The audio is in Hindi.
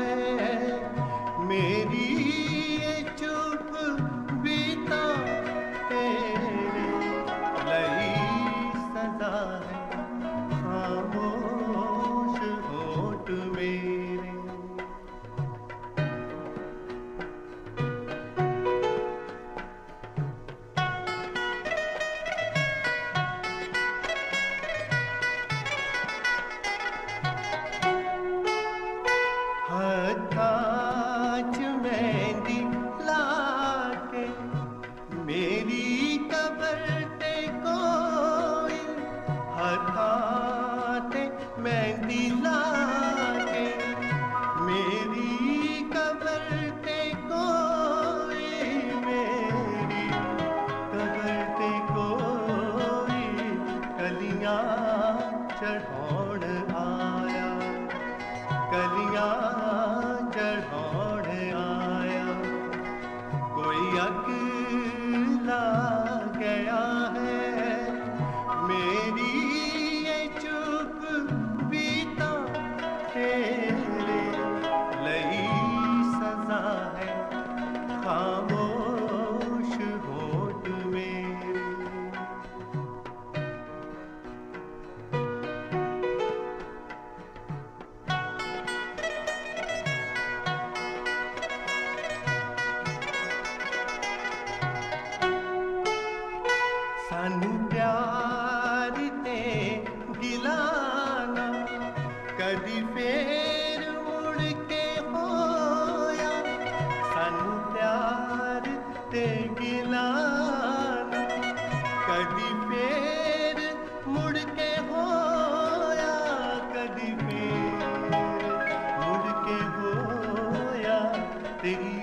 है मेरी ये चुप बीता तेरे लई सदा है खामोश होठ मेरे। हथाच मेहंदी लाके मेरी कबर ते कोई हथाते मेहंदी लाके मेरी कबर ते कोई मेरी कबर ते कोई कलियां चढ़ाउण आया कलियां चढ़ाउण आया। कोई अकेला गया है मेरी ये चुप बीता तेरे लई सजा है खामोश होठ मेरे। सानू प्यार ते गिलाना कदी फेर मुड़ के होया। सानू प्यार ते गिलाना कदी फेर मुड़ के होया कदी फेर मुड़ के होया। तेरी